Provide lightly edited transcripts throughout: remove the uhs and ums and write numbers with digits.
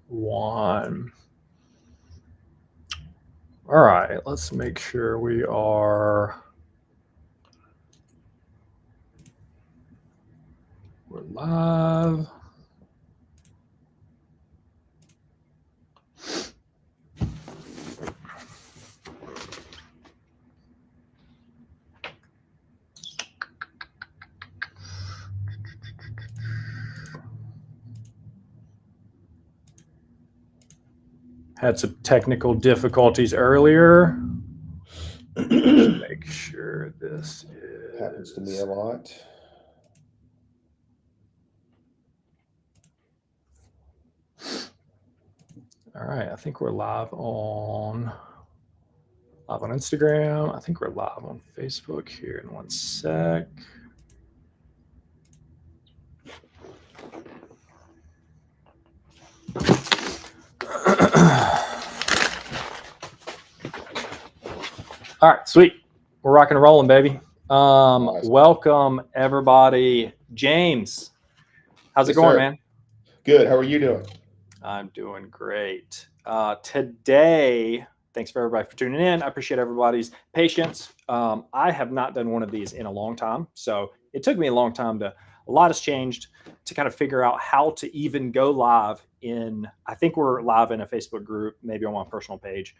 One. All right, let's make sure we're live. Had some technical difficulties earlier. Make sure this happens to me a lot. All right, I think we're live on Instagram. I think we're live on Facebook here in 1 sec. All right, sweet. We're rocking and rolling, baby. Nice. Welcome everybody. James, how's it going, sir. man? Good. How are you doing? I'm doing great. Today, thanks for everybody for tuning in. I appreciate everybody's patience. I have not done one of these in a long time, so it took me a long time a lot has changed to kind of figure out how to even go live I think we're live in a Facebook group, maybe on my personal page,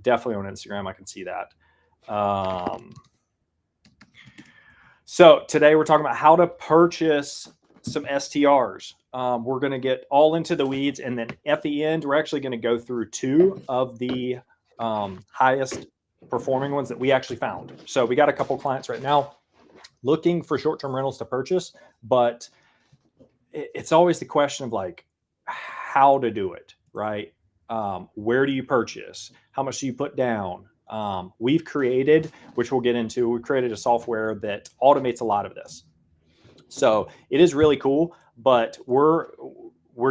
definitely on Instagram. I can see that. So today we're talking about how to purchase some STRs. We're going to get all into the weeds, and then at the end, we're actually going to go through two of the highest performing ones that we actually found. So we got a couple clients right now looking for short-term rentals to purchase, but it's always the question of like how to do it, right? Where do you purchase? How much do you put down? We've created, which we'll get into, we created a software that automates a lot of this. So it is really cool, but we're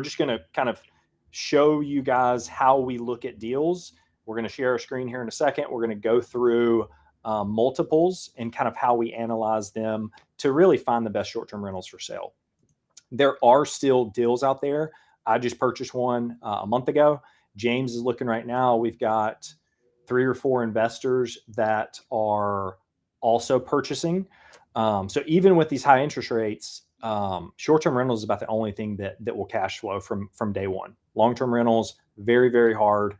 just going to kind of show you guys how we look at deals. We're going to share a screen here in a second. We're going to go through multiples and kind of how we analyze them to really find the best short-term rentals for sale. There are still deals out there. I just purchased one a month ago. James is looking right now. We've got 3 or 4 investors that are also purchasing. So even with these high interest rates, short-term rentals is about the only thing that will cash flow from day one. Long-term rentals, very, very hard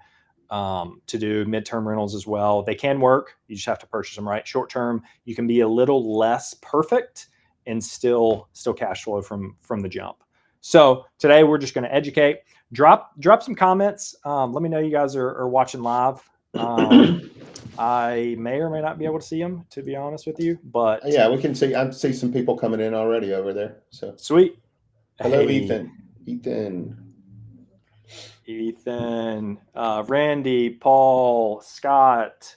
to do. Mid-term rentals as well. They can work. You just have to purchase them right. Short-term, you can be a little less perfect and still cash flow from the jump. So today we're just going to educate. Drop some comments. Let me know you guys are watching live. I may or may not be able to see them, to be honest with you, but yeah, we can see. I see some people coming in already over there. So sweet. hello, Hey, Ethan, Randy, Paul, Scott,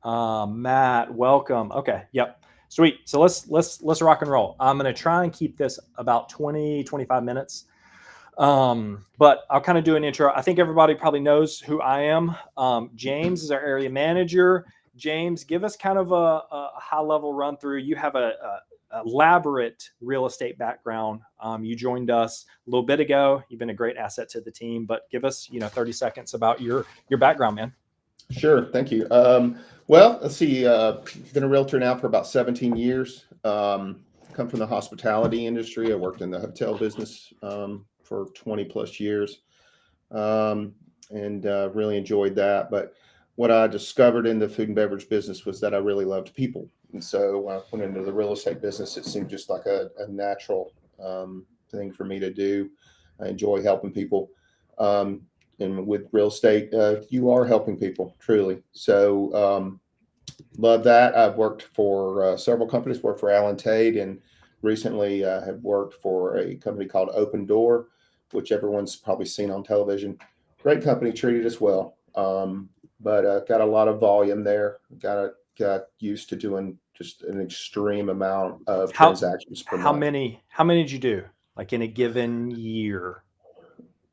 Matt, welcome. Okay, yep. Sweet. So let's rock and roll. I'm going to try and keep this about 20-25 minutes. But I'll kind of do an intro. I think everybody probably knows who I am. James is our area manager. James, give us kind of a high level run through. You have a elaborate real estate background. You joined us a little bit ago. You've been a great asset to the team, but give us 30 seconds about your background, man. Sure, thank you. Well, let's see. Been a realtor now for about 17 years. Come from the hospitality industry. I worked in the hotel business for 20 plus years, and really enjoyed that. But what I discovered in the food and beverage business was that I really loved people. And so when I went into the real estate business, it seemed just like a natural thing for me to do. I enjoy helping people. And with real estate, you are helping people truly. So love that. I've worked for several companies, worked for Allen Tate, and recently have worked for a company called Open Door, which everyone's probably seen on television. Great company, treated us well. But got a lot of volume there. Got used to doing just an extreme amount of transactions per month. How many did you do, like in a given year?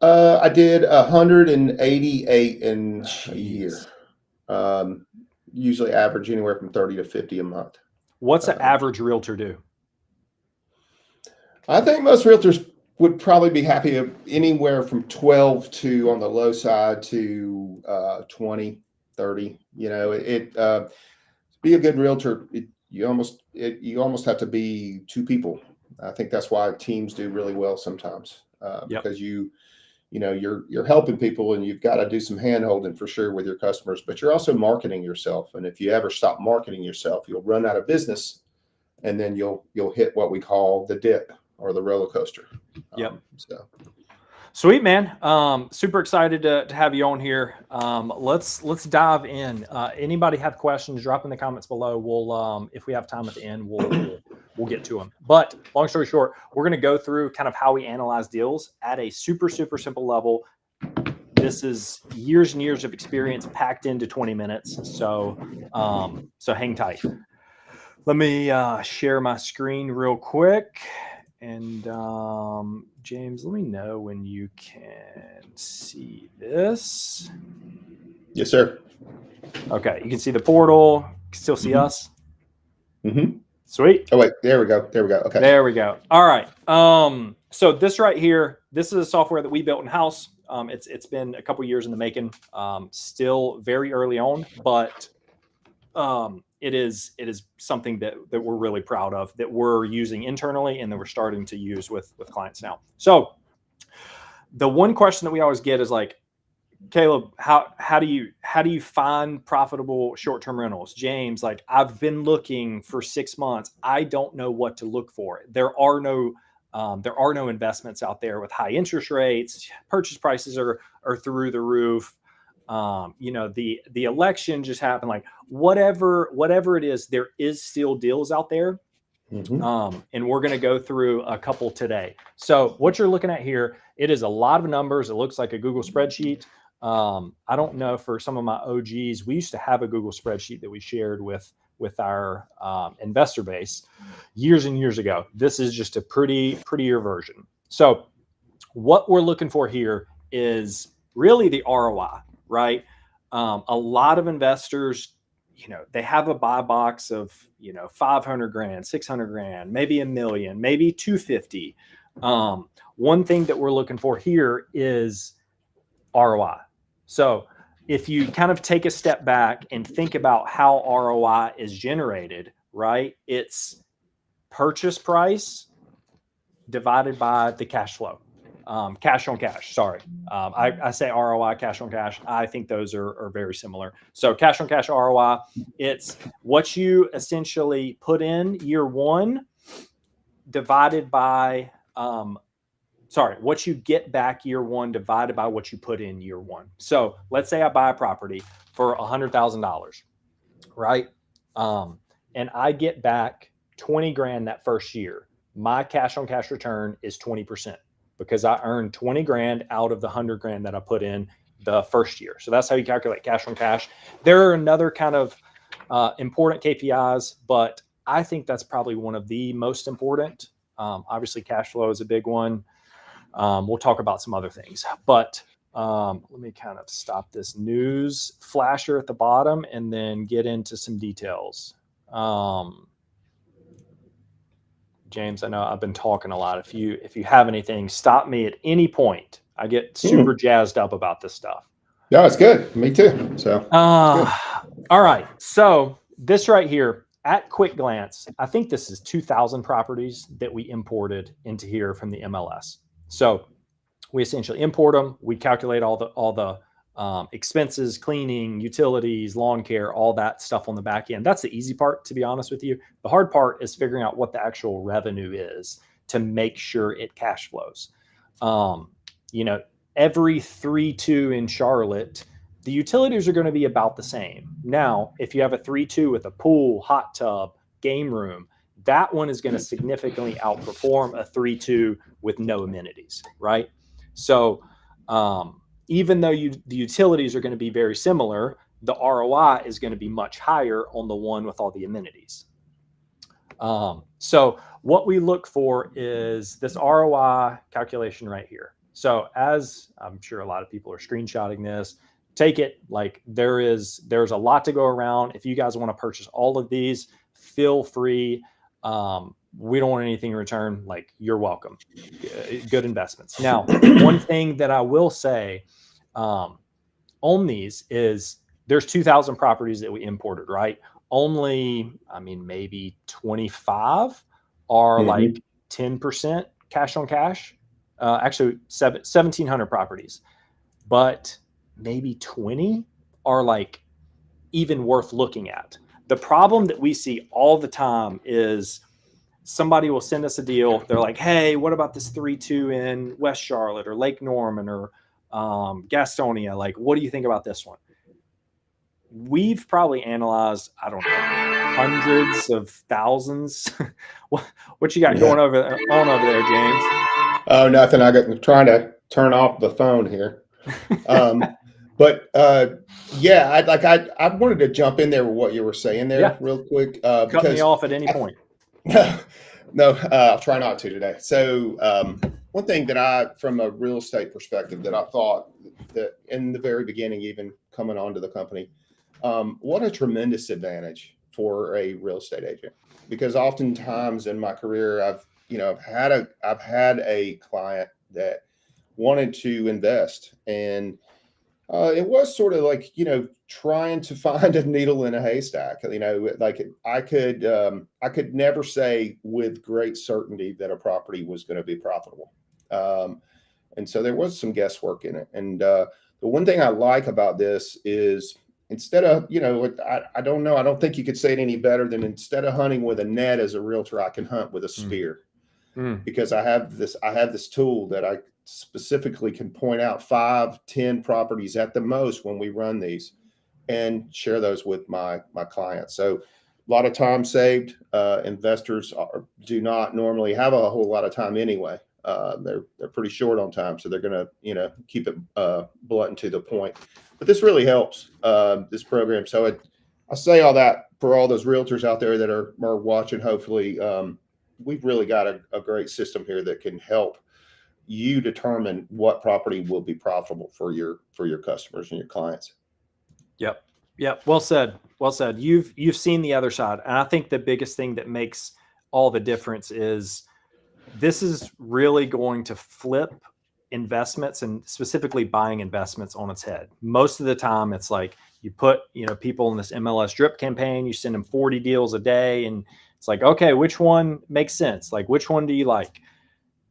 I did 188 in a year. Usually average anywhere from 30 to 50 a month. What's an average realtor do? I think most realtors would probably be happy anywhere from 12 to on the low side to 20, 30. You know, be a good realtor. You almost have to be two people. I think that's why teams do really well sometimes, Yep. because you're helping people, and you've got to do some hand holding for sure with your customers, but you're also marketing yourself. And if you ever stop marketing yourself, you'll run out of business, and then you'll hit what we call the dip or the roller coaster. Yep. So sweet, man. Super excited to have you on here. Let's dive in. Anybody have questions, drop in the comments below. We'll if we have time at the end, we'll get to them. But long story short, we're going to go through kind of how we analyze deals at a super simple level. This is years and years of experience packed into 20 minutes. So hang tight. Let me share my screen real quick. And James, let me know when you can see this. yes, sir. Okay, you can see the portal. You can still see us. Mm-hmm. Sweet. Oh wait, there we go. Okay. There we go. All right. So this right here, this is a software that we built in house. It's been a couple years in the making. Still very early on, but it is something that we're really proud of, that we're using internally and that we're starting to use with clients now. So the one question that we always get is like, Caleb, how do you find profitable short-term rentals? James, like, I've been looking for 6 months. I don't know what to look for. There are no investments out there with high interest rates. Purchase prices are through the roof. The election just happened. Like, whatever it is, there is still deals out there. Mm-hmm. And we're going to go through a couple today. So what you're looking at here, it is a lot of numbers. It looks like a Google spreadsheet. I don't know, for some of my OGs, we used to have a Google spreadsheet that we shared with our investor base years and years ago. This is just a prettier version. So what we're looking for here is really the ROI, right? A lot of investors, they have a buy box of, 500 grand, 600 grand, maybe $1 million, maybe 250. One thing that we're looking for here is ROI. So if you kind of take a step back and think about how ROI is generated, right? It's purchase price divided by the cash flow. Cash on cash. Sorry. I say ROI, cash on cash. I think those are very similar. So cash on cash ROI, it's what you essentially put in year one divided by, what you get back year one divided by what you put in year one. So let's say I buy a property for $100,000, right? And I get back 20 grand that first year. My cash on cash return is 20%. Because I earned 20 grand out of the 100 grand that I put in the first year. So that's how you calculate cash on cash. There are another kind of important KPIs, but I think that's probably one of the most important. Obviously, cash flow is a big one. We'll talk about some other things, but let me kind of stop this news flasher at the bottom and then get into some details. James, I know I've been talking a lot. If you have anything, stop me at any point. I get super jazzed up about this stuff. Yeah, it's good. Me too. So all right. So this right here, at quick glance, I think this is 2,000 properties that we imported into here from the MLS. So we essentially import them. We calculate all the expenses, cleaning, utilities, lawn care, all that stuff on the back end. That's the easy part, to be honest with you. The hard part is figuring out what the actual revenue is to make sure it cash flows. Every 3-2 in Charlotte, the utilities are going to be about the same. Now, if you have a 3-2 with a pool, hot tub, game room, that one is going to significantly outperform a 3-2 with no amenities, right? So, even though the utilities are going to be very similar, the ROI is going to be much higher on the one with all the amenities. So what we look for is this ROI calculation right here. So as I'm sure a lot of people are screenshotting this, take it like there's a lot to go around. If you guys want to purchase all of these, feel free. we don't want anything in return. Like, you're welcome. Good investments. Now, one thing that I will say on these is there's 2,000 properties that we imported, right? Only, I mean, maybe 25 are like 10% cash on cash. Actually, 1,700 properties, but maybe 20 are like even worth looking at. The problem that we see all the time is somebody will send us a deal. They're like, hey, what about this 3-2 in West Charlotte or Lake Norman or Gastonia? Like, what do you think about this one? We've probably analyzed, I don't know, hundreds of thousands. What you got going on over there, James? Oh, nothing. I'm trying to turn off the phone here. But yeah, I wanted to jump in there with what you were saying there real quick. Cut me off at any point. No, I'll try not to today. So one thing that from a real estate perspective, that I thought that in the very beginning, even coming onto the company, what a tremendous advantage for a real estate agent. Because oftentimes in my career, I've had a client that wanted to invest, and it was sort of like, trying to find a needle in a haystack. Like I could never say with great certainty that a property was going to be profitable. And so there was some guesswork in it. And the one thing I like about this is, instead of, I don't know, I don't think you could say it any better than, instead of hunting with a net as a realtor, I can hunt with a spear. Because I have this tool that I specifically can point out 5-10 properties at the most when we run these, and share those with my clients. So a lot of time saved. Investors do not normally have a whole lot of time anyway. They're pretty short on time, so they're going to keep it blunt and to the point. But this really helps, this program. So I say all that for all those realtors out there that are watching. Hopefully, we've really got a great system here that can help you determine what property will be profitable for your customers and your clients. Yep. Well said. You've seen the other side. And I think the biggest thing that makes all the difference is this is really going to flip investments, and specifically buying investments, on its head. Most of the time it's like, you put, people in this MLS drip campaign, you send them 40 deals a day, and it's like, okay, which one makes sense? Like, which one do you like?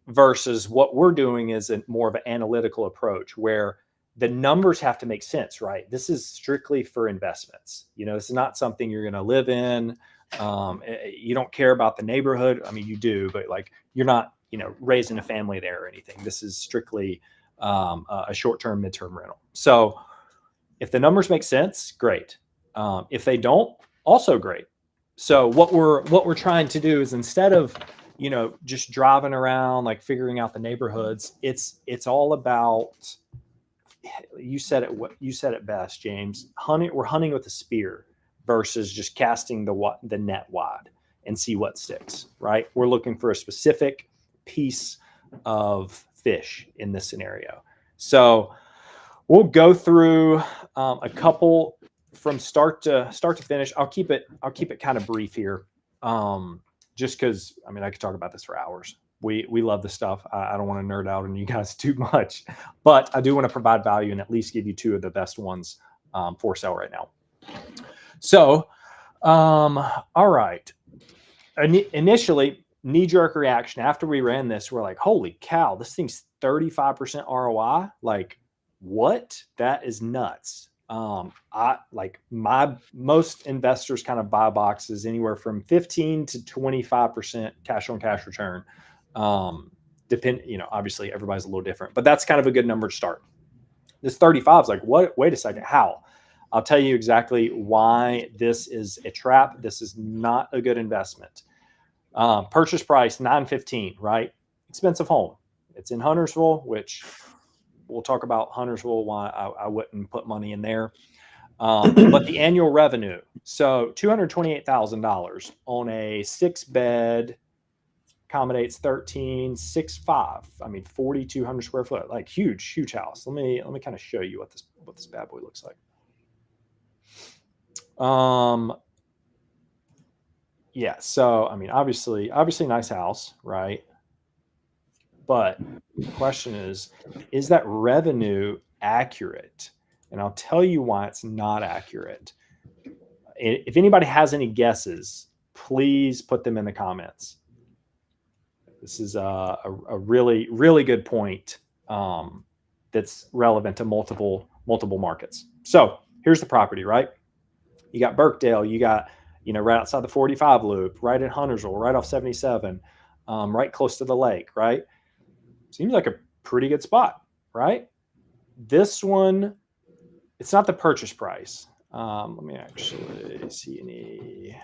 Versus what we're doing is more of an analytical approach, where the numbers have to make sense, right? This is strictly for investments. This is not something you're going to live in. You don't care about the neighborhood. I mean, you do, but like, you're not, raising a family there or anything. This is strictly a short-term, midterm rental. So if the numbers make sense, great. If they don't, also great. So what we're trying to do is, instead of, just driving around, like figuring out the neighborhoods, it's all about, you said it best, James. We're hunting with a spear versus just casting the net wide and see what sticks, right? We're looking for a specific piece of fish in this scenario. So we'll go through a couple from start to finish. I'll keep it kind of brief here, just because, I mean, I could talk about this for hours. We love this stuff. I don't want to nerd out on you guys too much, but I do want to provide value and at least give you two of the best ones for sale right now. So, all right. Initially, knee-jerk reaction after we ran this, we're like, holy cow, this thing's 35% ROI. Like, what? That is nuts. Most investors kind of buy boxes anywhere from 15 to 25% cash on cash return. Obviously everybody's a little different, but that's kind of a good number to start. This 35 is like, what? Wait a second. How? I'll tell you exactly why this is a trap. This is not a good investment. Purchase price $915, right? Expensive home. It's in Huntersville, which we'll talk about Huntersville, why I wouldn't put money in there. But the annual revenue, so $228,000 on a 6-bed, accommodates 13.65. I mean, 4,200 square foot, like huge house. Let me kind of show you what this bad boy looks like. Yeah. So, I mean, obviously nice house, right? But the question is that revenue accurate? And I'll tell you why it's not accurate. If anybody has any guesses, please put them in the comments. This is a really, really good point that's relevant to multiple markets. So here's the property, right? You got Birkdale, you got, right outside the 45 loop, right in Huntersville, right off 77, right close to the lake, right? Seems like a pretty good spot, right? This one, it's not the purchase price. Let me actually see any.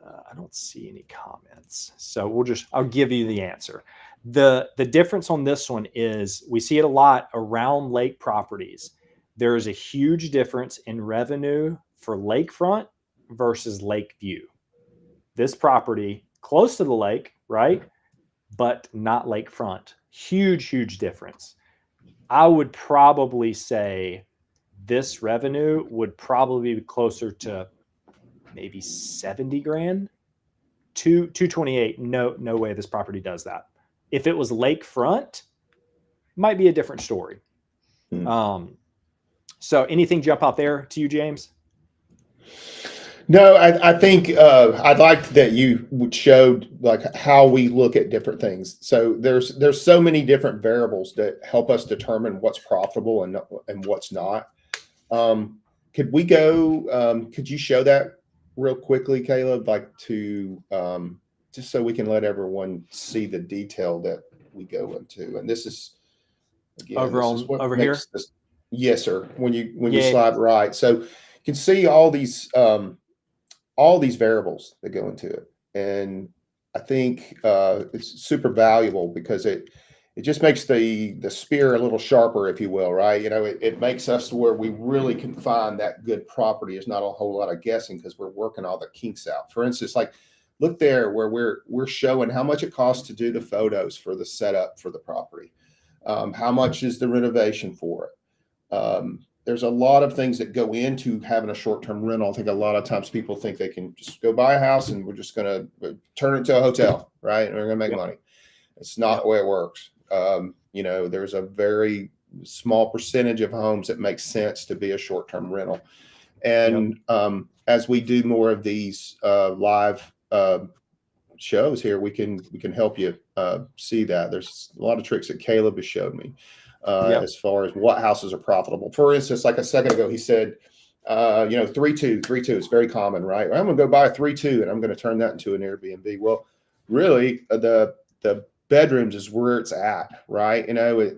I don't see any comments, so I'll give you the answer. The difference on this one is we see it a lot around lake properties. There is a huge difference in revenue for lakefront versus lake view. This property close to the lake, right? But not lakefront. Huge difference. I would probably say this revenue would probably be closer to maybe 70 grand. 228. No way this property does that. If it was lakefront, might be a different story. So anything jump out there to you, James? No, I think I liked that you showed like how we look at different things. So there's so many different variables that help us determine what's profitable and what's not. Could we go? Could you show that real quickly, Caleb? Like to just so we can let everyone see the detail that we go into. And this is again, over here. This. Yes, sir. When you Yeah. slide right, so you can see all these variables that go into it, and I think it's super valuable because it just makes the spear a little sharper, if you will, right? It makes us to where we really can find that good property. It's not a whole lot of guessing because we're working all the kinks out. For instance, like look there where we're showing how much it costs to do the photos for the setup for the property. How much is the renovation for it? There's a lot of things that go into having a short-term rental. I think a lot of times people think they can just go buy a house and we're just going to turn it into a hotel, right? And we're going to make money. It's not the way it works. There's a very small percentage of homes that make sense to be a short-term rental. And as we do more of these live shows here, we can help you see that. There's a lot of tricks that Caleb has showed me. As far as what houses are profitable. For instance, like a second ago, he said, 3.2 is very common, right? I'm going to go buy a 3.2 and I'm going to turn that into an Airbnb. Well, really, the bedrooms is where it's at, right?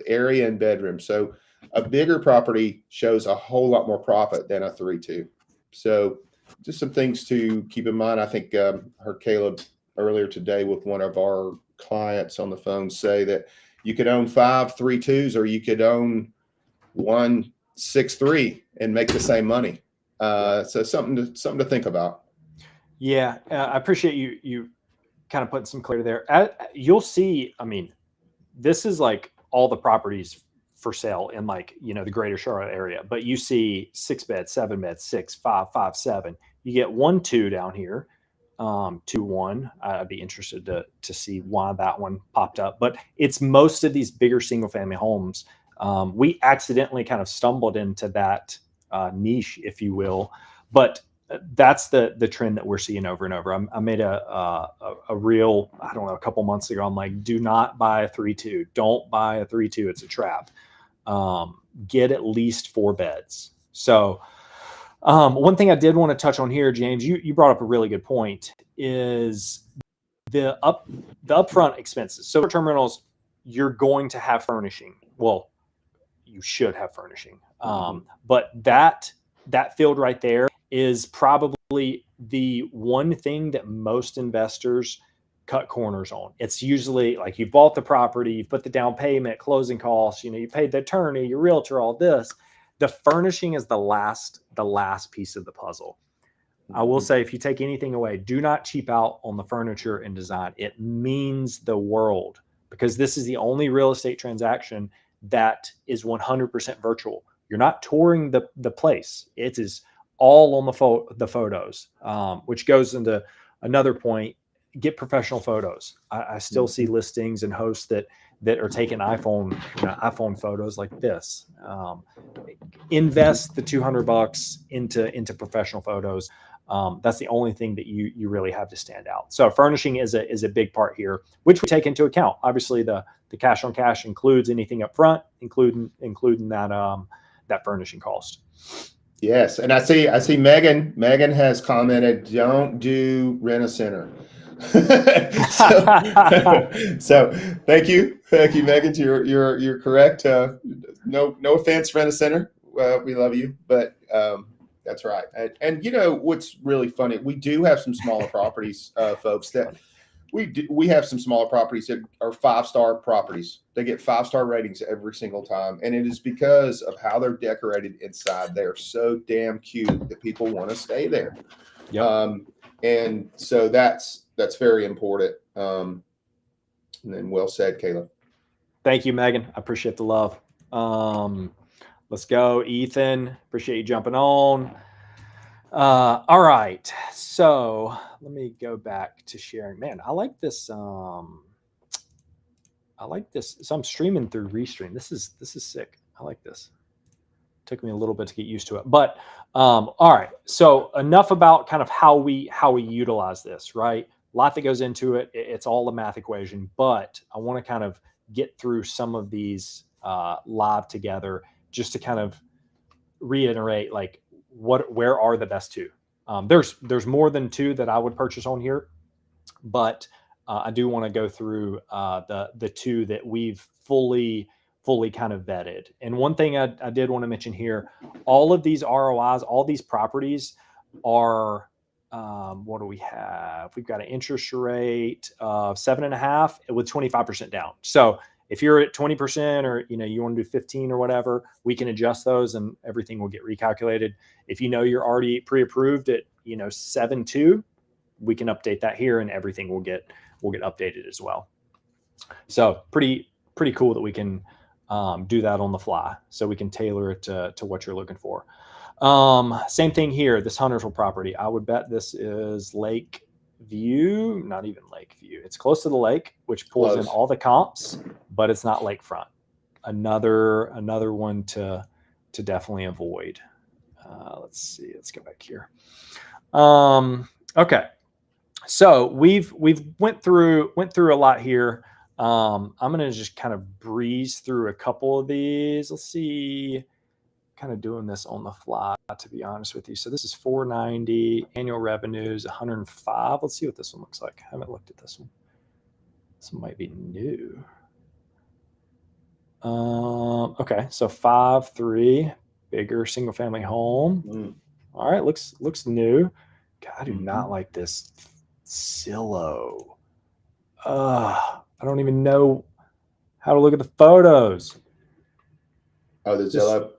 Area and bedroom. So a bigger property shows a whole lot more profit than a 3.2. So just some things to keep in mind. I think heard Caleb earlier today with one of our clients on the phone say that you could own 5 3.2s, or you could own 1 6.3 and make the same money. So something to think about. Yeah, I appreciate you kind of putting some clarity there. You'll see. I mean, this is like all the properties for sale in the greater Charlotte area, but you see 6 beds, 7 beds, 6, 5, 5, 7. You get 1 2 down here. 2 1. I'd be interested to see why that one popped up, but it's most of these bigger single family homes. We accidentally kind of stumbled into that niche, if you will, but that's the trend that we're seeing over and over. I made a reel, I don't know, a couple months ago. I'm like, do not buy a 3.2. Don't buy a 3.2. It's a trap. Get at least 4 beds. So one thing I did want to touch on here, James, you brought up a really good point, is the upfront expenses. So short-term rentals, you're going to have furnishing. Well, you should have furnishing. But that field right there is probably the one thing that most investors cut corners on. It's usually like you bought the property, you put the down payment, closing costs, you paid the attorney, your realtor, all this. The furnishing is the last piece of the puzzle. I will say, if you take anything away, do not cheap out on the furniture and design. It means the world, because this is the only real estate transaction that is 100% virtual. You're not touring the place. It is all on the photos, which goes into another point. Get professional photos. I still see listings and hosts that are taking iPhone photos like this. Invest the $200 into professional photos. That's the only thing that you really have to stand out. So furnishing is a big part here, which we take into account. Obviously, the cash on cash includes anything up front, including that furnishing cost. Yes, and I see Megan has commented, don't do Rent-A-Center. so thank you, Megan. You're correct. No offense, Rent-A-Center. We love you, but that's right. And you know what's really funny? We do have some smaller properties, folks. That we have some smaller properties that are 5-star properties. They get 5-star ratings every single time, and it is because of how they're decorated inside. They are so damn cute that people want to stay there. Yep. And so that's very important. And then well said, Caleb. Thank you, Megan. I appreciate the love. Let's go, Ethan. Appreciate you jumping on. All right. So let me go back to sharing. Man, I like this. So I'm streaming through Restream. This is sick. I like this. Took me a little bit to get used to it, but all right. So enough about kind of how we utilize this, right? A lot that goes into it. It's all a math equation, but I want to kind of get through some of these live together just to kind of reiterate, like, where are the best two? There's more than two that I would purchase on here, but I do want to go through the two that we've fully kind of vetted. And one thing I did want to mention here, all of these ROIs, all these properties are, what do we have? We've got an interest rate of 7.5 with 25% down. So if you're at 20% or you want to do 15 or whatever, we can adjust those and everything will get recalculated. If you're already pre-approved at 7.2, we can update that here and everything will get updated as well. So pretty cool that we can do that on the fly. So we can tailor it to what you're looking for. Same thing here. This Huntersville property, I would bet this is Lake View, not even Lake View. It's close to the lake, which pulls in all the comps, but it's not lakefront. Another one to definitely avoid. Let's see. Let's go back here. Okay. So we've went through a lot here. I'm going to just kind of breeze through a couple of these. Let's see. Kind of doing this on the fly, to be honest with you. So this is 490, annual revenues 105. Let's see what this one looks like. I haven't looked at this one. This one might be new. Okay, so 5.3, bigger single family home. All right, looks new. God, I do not like this Zillow. I don't even know how to look at the photos. Oh, the Zillow.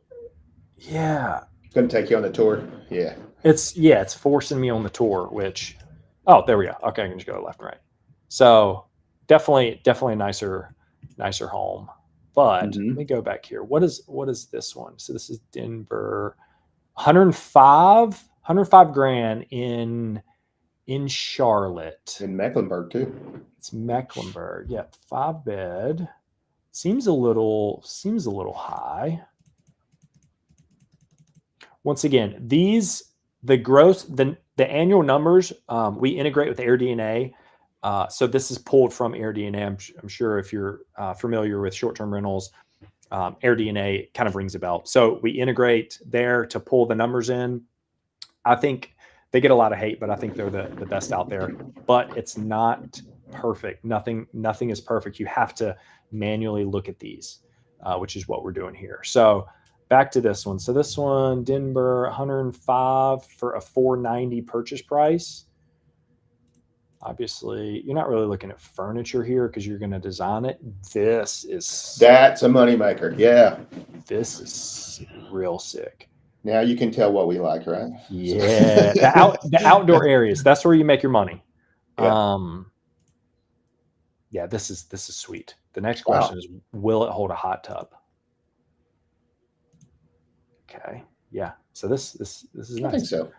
Yeah. It's going to take you on the tour. Yeah. It's forcing me on the tour, which, oh, there we go. Okay. I can just go left and right. So definitely a nicer home, but let me go back here. What is this one? So this is Denver, 105 grand in Charlotte. In Mecklenburg too. It's Mecklenburg. Yeah. 5-bed. Seems a little high. Once again, the annual numbers, we integrate with AirDNA. So this is pulled from AirDNA. I'm sure if you're familiar with short-term rentals, AirDNA kind of rings a bell. So we integrate there to pull the numbers in. I think they get a lot of hate, but I think they're the best out there. But it's not perfect. Nothing is perfect. You have to manually look at these, which is what we're doing here. So back to this one. So this one, Denver, 105 for a 490 purchase price. Obviously, you're not really looking at furniture here because you're going to design it. That's a moneymaker. Yeah. This is real sick. Now you can tell what we like, right? Yeah. The outdoor areas. That's where you make your money. Yeah. Yeah, this is sweet. The next question is, will it hold a hot tub? Okay. Yeah. So this is I think nice. so.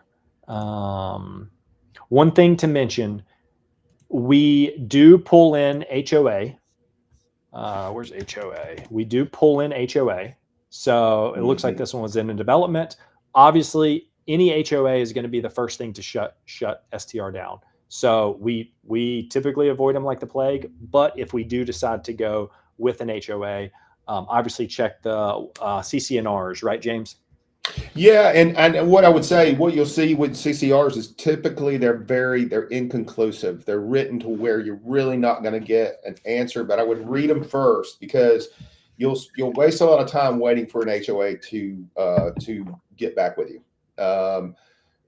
One thing to mention, we do pull in HOA. Where's HOA? We do pull in HOA. So it looks like Mhm. this one was in development. Obviously, any HOA is going to be the first thing to shut STR down. So we typically avoid them like the plague. But if we do decide to go with an HOA, obviously check the CCNRs, right, James? Yeah, and what I would say, what you'll see with CCRs is typically they're inconclusive. They're written to where you're really not going to get an answer. But I would read them first because you'll waste a lot of time waiting for an HOA to get back with you.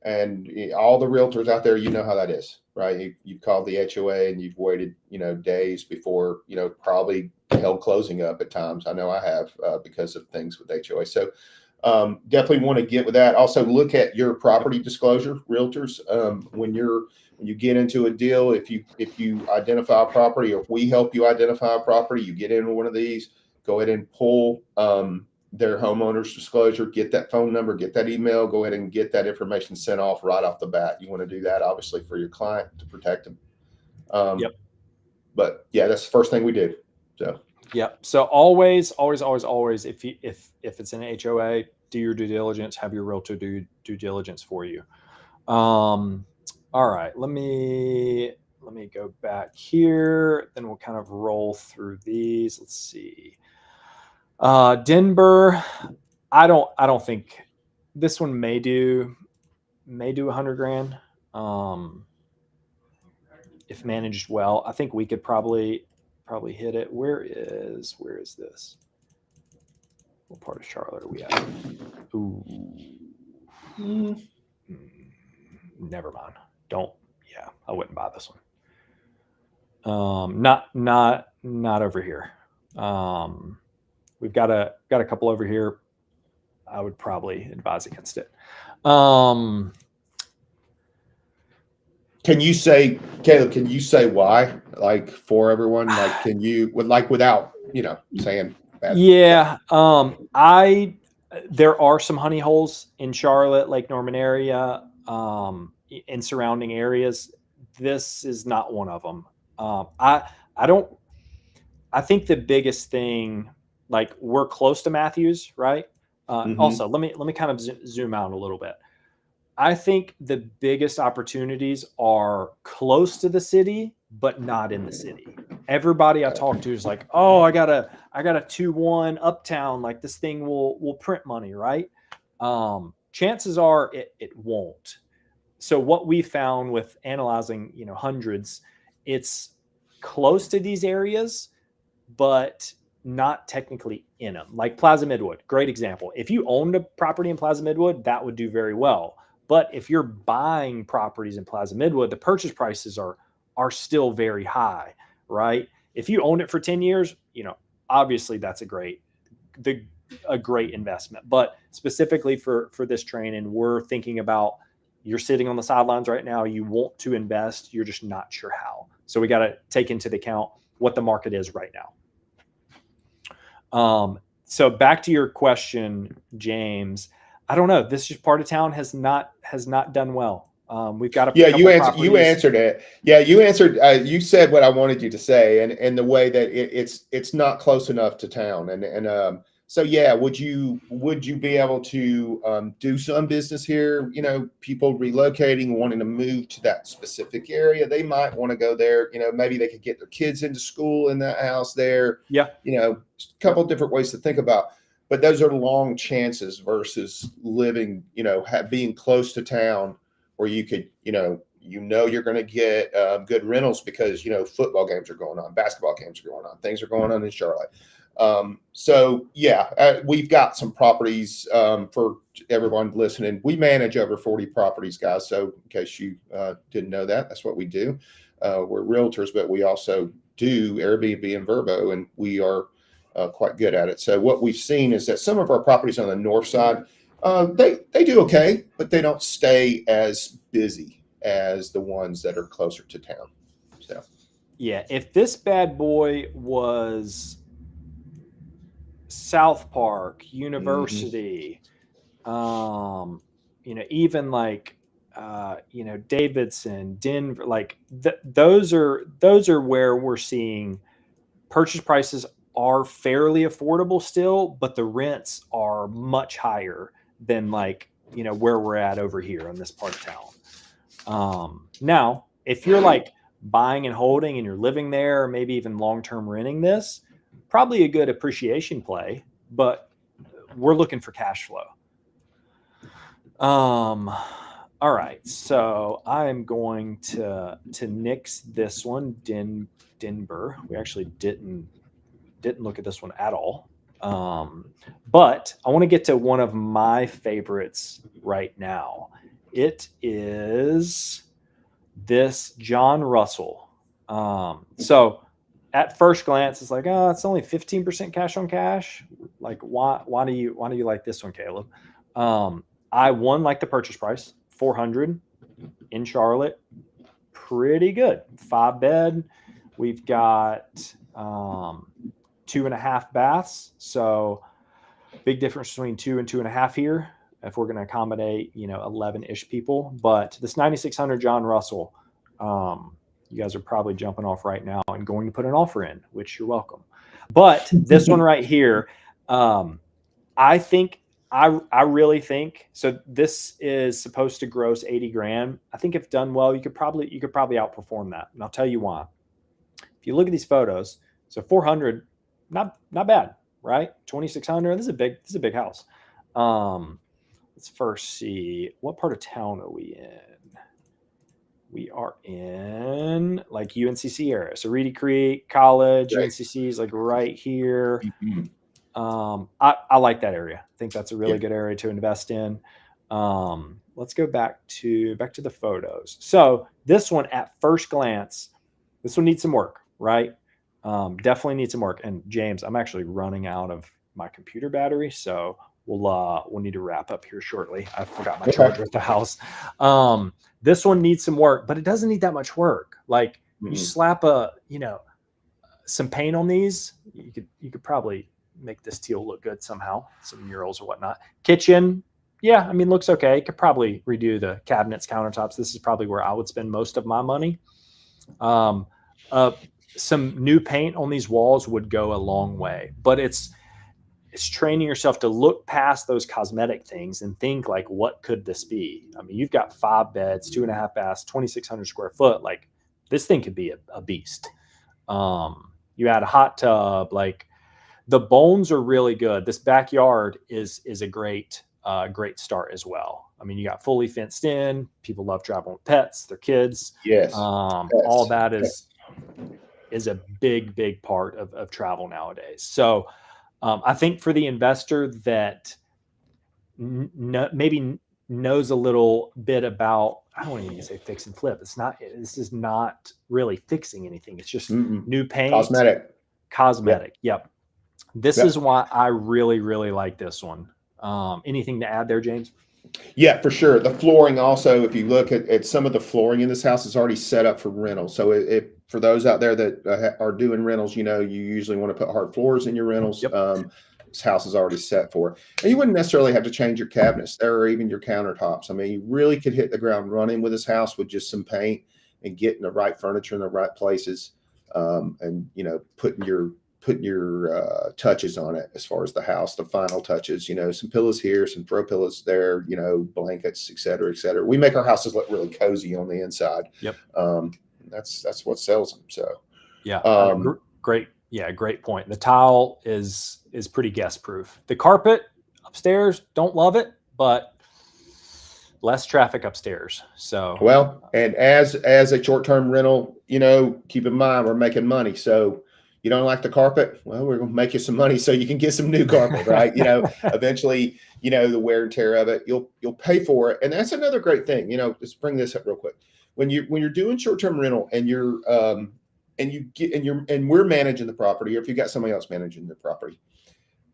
And all the realtors out there, you know how that is, right? You've called the HOA and you've waited, days before, probably held closing up at times. I know I have because of things with HOA. So definitely want to get with that. Also, look at your property disclosure, realtors. When you get into a deal, if you identify a property, or if we help you identify a property, you get into one of these. Go ahead and pull their homeowner's disclosure. Get that phone number, get that email. Go ahead and get that information sent off right off the bat. You want to do that, obviously, for your client to protect them. Yep. But yeah, that's the first thing we do. So. Yep. So always, if it's an HOA, do your due diligence. Have your realtor do due diligence for you. All right. Let me go back here. Then we'll kind of roll through these. Let's see. Denver. I don't think this one may do 100 grand. If managed well, I think we could probably hit it. Where is this? What part of Charlotte are we at? Ooh. Never mind. Don't. Yeah, I wouldn't buy this one. Not over here. We've got a couple over here. I would probably advise against it. Can you say, Caleb, can you say why, like, for everyone? Like, can you, without, saying bad? Yeah. There are some honey holes in Charlotte, Lake Norman area, in surrounding areas. This is not one of them. I don't, I think the biggest thing, like, we're close to Matthews, right? Also, let me kind of zoom out a little bit. I think the biggest opportunities are close to the city, but not in the city. Everybody I talk to is like, "Oh, I got a 2-1 uptown. Like, this thing will print money, right?" Chances are it won't. So what we found with analyzing, hundreds, it's close to these areas, but not technically in them. Like Plaza Midwood, great example. If you owned a property in Plaza Midwood, that would do very well. But if you're buying properties in Plaza Midwood, the purchase prices are still very high, right? If you own it for 10 years, obviously that's a great investment. But specifically for this training, we're thinking about, you're sitting on the sidelines right now, you want to invest, you're just not sure how. So we got to take into account what the market is right now. So back to your question, James. I don't know. This part of town has not done well. We've got You answered it. Yeah, you answered. You said what I wanted you to say, and the way that it's not close enough to town, and so yeah. Would you be able to do some business here? People relocating, wanting to move to that specific area, they might want to go there. Maybe they could get their kids into school in that house there. Yeah. A couple of different ways to think about. But those are long chances versus living, being close to town, where you could, you're going to get good rentals because, football games are going on, basketball games are going on, things are going on in Charlotte. So yeah, we've got some properties for everyone listening. We manage over 40 properties, guys. So in case you didn't know that, that's what we do. We're realtors, but we also do Airbnb and Vrbo, and we are quite good at it. So what we've seen is that some of our properties on the north side, they do okay, but they don't stay as busy as the ones that are closer to town. So yeah, if this bad boy was South Park, University, Even like Davidson, Denver, like those are where we're seeing purchase prices are fairly affordable still, but the rents are much higher than where we're at over here in this part of town. Now, if you're like buying and holding and you're living there, or maybe even long-term renting this, probably a good appreciation play, but we're looking for cash flow. All right, so I'm going to nix this one, Denver. We actually didn't look at this one at all. But I want to get to one of my favorites right now. It is this John Russell. So at first glance, it's like, oh, it's only 15% cash on cash. Like, why do you like this one, Caleb? I like the purchase price, $400 in Charlotte. Pretty good. 5-bed. We've got 2.5 baths. So big difference between 2 and 2.5 here if we're going to accommodate 11-ish people. But this 9600 John Russell, you guys are probably jumping off right now and going to put an offer in, which you're welcome. But this one right here, I really think so. This is supposed to gross 80 grand. I think if done well, you could probably outperform that. And I'll tell you why. If you look at these photos, so 400, not bad, right? 2600. This is a big house. Let's first see, what part of town are we in? We are in like UNCC area. So Reedy Creek College, right. UNCC is like right here. Mm-hmm. I like that area. I think that's a really good area to invest in. Let's go back to the photos. So this one at first glance, this one needs some work, right? Definitely needs some work. And James, I'm actually running out of my computer battery, so we'll need to wrap up here shortly. I forgot my charger at the house. This one needs some work, but it doesn't need that much work. Like you slap some paint on these, you could probably make this teal look good somehow, some murals or whatnot. Kitchen, yeah, I mean, looks okay. Could probably redo the cabinets, countertops. This is probably where I would spend most of my money. Some new paint on these walls would go a long way, but it's training yourself to look past those cosmetic things and think like, what could this be? I mean, you've got 5 beds, 2.5 baths, 2,600 square foot. Like this thing could be a beast. You add a hot tub, like the bones are really good. This backyard is a great start as well. I mean, you got fully fenced in. People love traveling with pets, their kids. Yes. All that is a big part of travel nowadays. So I think for the investor that maybe knows a little bit about, I don't even say fix and flip. This is not really fixing anything. It's just new paint. Cosmetic. Yep. This is why I really, really like this one. Anything to add there, James? Yeah, for sure. The flooring also, if you look at some of the flooring in this house, is already set up for rental. So for those out there that are doing rentals, you usually want to put hard floors in your rentals. Yep. This house is already set for it. And you wouldn't necessarily have to change your cabinets there or even your countertops. I mean, you really could hit the ground running with this house with just some paint and getting the right furniture in the right places, and putting your touches on it as far as the house, the final touches, some pillows here, some throw pillows there, blankets, et cetera, et cetera. We make our houses look really cozy on the inside. Yep. That's what sells them. So yeah, great. Yeah. Great point. The tile is pretty guest proof. The carpet upstairs, don't love it, but less traffic upstairs. So, well, and as a short-term rental, keep in mind, we're making money. So you don't like the carpet? Well, we're going to make you some money so you can get some new carpet, right? Eventually, the wear and tear of it, you'll pay for it. And that's another great thing. Let's bring this up real quick. When you're doing short-term rental and we're managing the property, or if you got somebody else managing the property,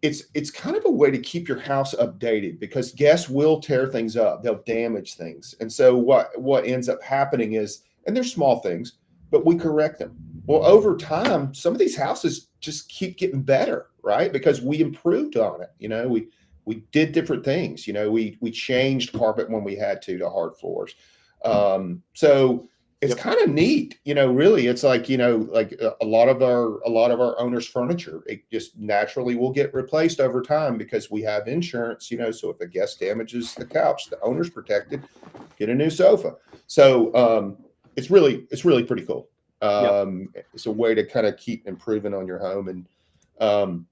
it's kind of a way to keep your house updated, because guests will tear things up. They'll damage things. And so what ends up happening is, and they're small things, but we correct them. Well, over time, some of these houses just keep getting better, right? Because we improved on it. did different things. We changed carpet when we had to hard floors. So it's kind of neat, really. It's like, like a lot of our owners' furniture, it just naturally will get replaced over time because we have insurance, so if a guest damages the couch, the owner's protected, get a new sofa. So it's really pretty cool. It's a way to kind of keep improving on your home. And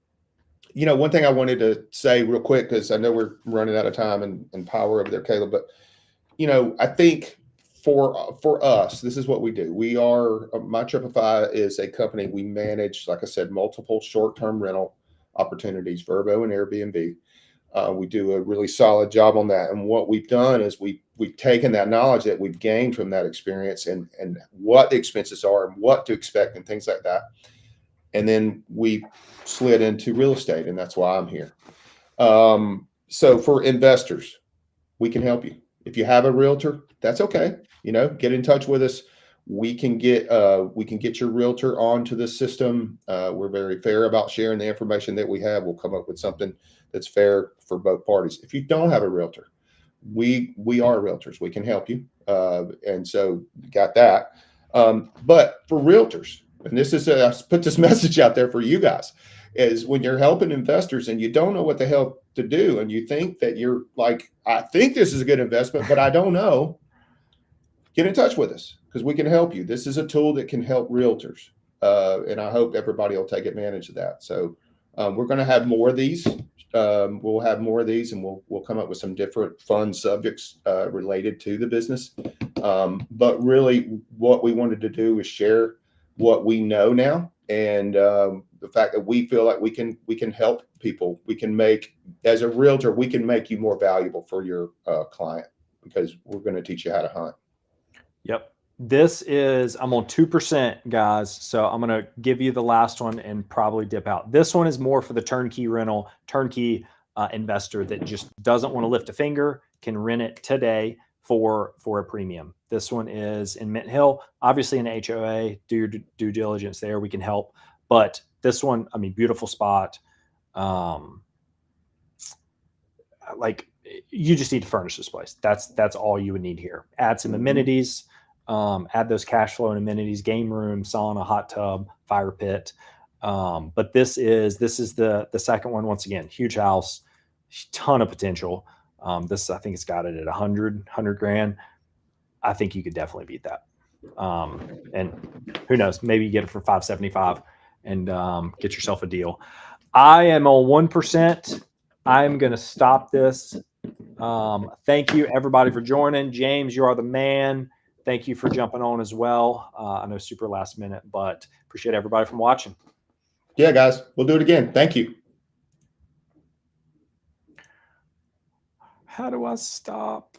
one thing I wanted to say real quick, because I know we're running out of time and power over there, Caleb, but I think for us, this is what we do. We are MyTripify is a company. We manage, like I said, multiple short-term rental opportunities, Vrbo and Airbnb. We do a really solid job on that. And what we've done is we've taken that knowledge that we've gained from that experience and what the expenses are and what to expect and things like that. And then we slid into real estate, and that's why I'm here. So for investors, we can help you. If you have a realtor, that's okay. Get in touch with us. We can get your realtor onto the system. We're very fair about sharing the information that we have. We'll come up with something that's fair for both parties. If you don't have a realtor, we are realtors. We can help you. And so got that. But for realtors, and this is I put this message out there for you guys, is when you're helping investors and you don't know what the hell to do, and you think that you're like, I think this is a good investment, but I don't know, get in touch with us because we can help you. This is a tool that can help realtors. And I hope everybody will take advantage of that. So we're going to have more of these. We'll have more of these, and we'll come up with some different fun subjects related to the business. But really what we wanted to do is share what we know now, and the fact that we feel like we can help people. We can make, as a realtor, we can make you more valuable for your client because we're going to teach you how to hunt. Yep. I'm on 2%, guys. So I'm going to give you the last one and probably dip out. This one is more for the turnkey rental, turnkey investor that just doesn't want to lift a finger, can rent it today for a premium. This one is in Mint Hill, obviously an HOA. Do your due diligence there. We can help. But this one, beautiful spot. Like, you just need to furnish this place. That's all you would need here. Add some amenities. Add those cash flow and amenities: game room, sauna, hot tub, fire pit. But this is the second one. Once again, huge house, ton of potential. This, I think it's got it at 100 grand. I think you could definitely beat that. And who knows, maybe you get it for 575 and get yourself a deal. I am on 1%. I'm going to stop this. Thank you everybody for joining. James, you are the man. Thank you for jumping on as well. I know super last minute, but appreciate everybody from watching. Yeah, guys, we'll do it again. Thank you. How do I stop?